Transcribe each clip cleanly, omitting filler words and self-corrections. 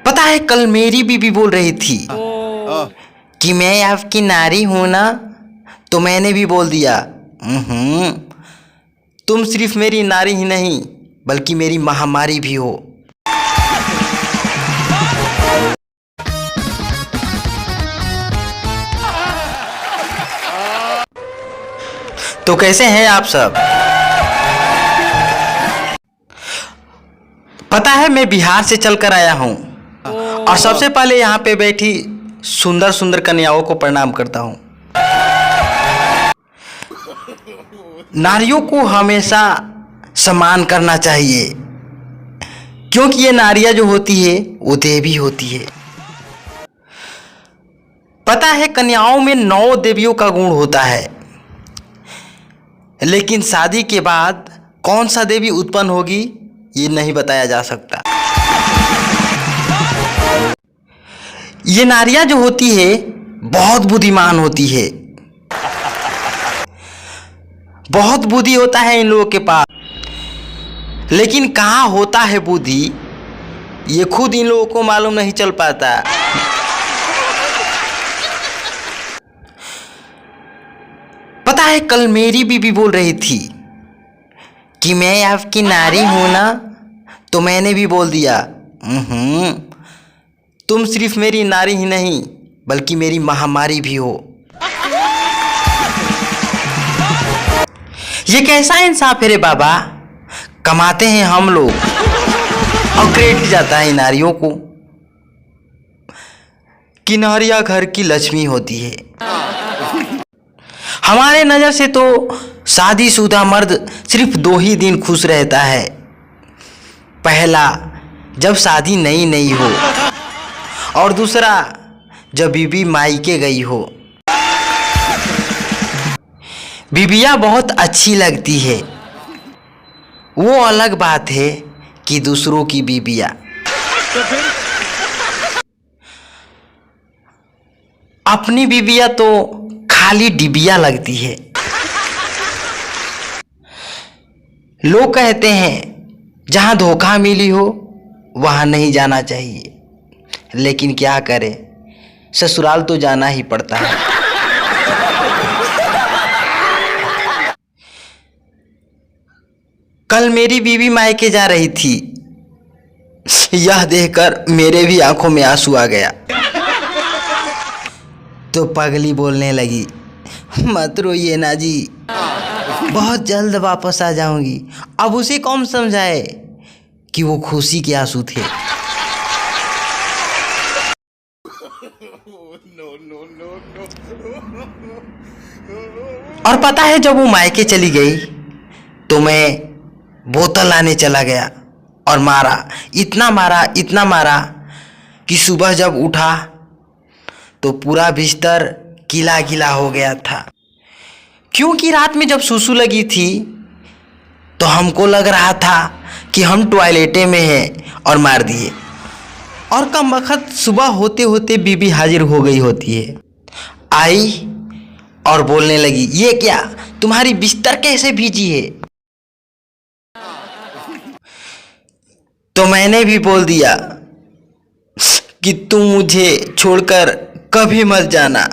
पता है कल मेरी बीबी बोल रही थी कि मैं आपकी नारी हूं ना, तो मैंने भी बोल दिया तुम सिर्फ मेरी नारी ही नहीं बल्कि मेरी महामारी भी हो। तो कैसे हैं आप सब? पता है मैं बिहार से चलकर आया हूं और सबसे पहले यहाँ पे बैठी सुंदर सुंदर कन्याओं को प्रणाम करता हूं। नारियों को हमेशा सम्मान करना चाहिए क्योंकि ये नारियां जो होती है वो देवी होती है। पता है कन्याओं में 9 देवियों का गुण होता है, लेकिन शादी के बाद कौन सा देवी उत्पन्न होगी ये नहीं बताया जा सकता। ये नारियां जो होती है बहुत बुद्धिमान होती है, बहुत बुद्धि होता है इन लोगों के पास, लेकिन कहाँ होता है बुद्धि ये खुद इन लोगों को मालूम नहीं चल पाता। पता है कल मेरी बीबी बोल रही थी कि मैं आपकी नारी हूं ना, तो मैंने भी बोल दिया तुम सिर्फ मेरी नारी ही नहीं बल्कि मेरी महामारी भी हो। ये कैसा इंसाफ है रे बाबा? कमाते हैं हम लोग और क्रेडिट जाता है नारियों को कि नारियां घर की लक्ष्मी होती है। हमारे नज़र से तो शादीशुदा मर्द सिर्फ 2 ही दिन खुश रहता है। पहला जब शादी नई नई हो और दूसरा जब बीबी मायके गई हो। बीबियाँ बहुत अच्छी लगती है, वो अलग बात है कि दूसरों की बीबियाँ। अपनी बीबियाँ तो खाली डिबिया लगती है। लोग कहते हैं जहां धोखा मिली हो वहां नहीं जाना चाहिए, लेकिन क्या करें ससुराल तो जाना ही पड़ता है। कल मेरी बीवी मायके जा रही थी, यह देखकर मेरे भी आंखों में आंसू आ गया। तो पगली बोलने लगी मत रोइए ना जी, बहुत जल्द वापस आ जाऊंगी। अब उसे कौन समझाए कि वो खुशी के आंसू थे। और पता है जब वो मायके चली गई तो मैं बोतल लाने चला गया और मारा, इतना मारा कि सुबह जब उठा तो पूरा बिस्तर गीला गीला हो गया था। क्योंकि रात में जब सुसु लगी थी तो हमको लग रहा था कि हम टॉयलेटे में हैं और मार दिए। और कमबख्त सुबह होते होते बीबी हाजिर हो गई होती है। आई और बोलने लगी ये क्या, तुम्हारी बिस्तर कैसे भीजी है? तो मैंने भी बोल दिया कि तुम मुझे छोड़कर कभी मत जाना,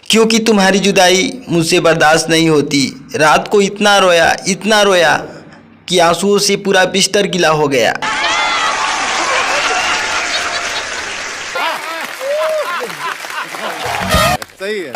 क्योंकि तुम्हारी जुदाई मुझसे बर्दाश्त नहीं होती। रात को इतना रोया कि आंसुओं से पूरा बिस्तर गीला हो गया। सही है।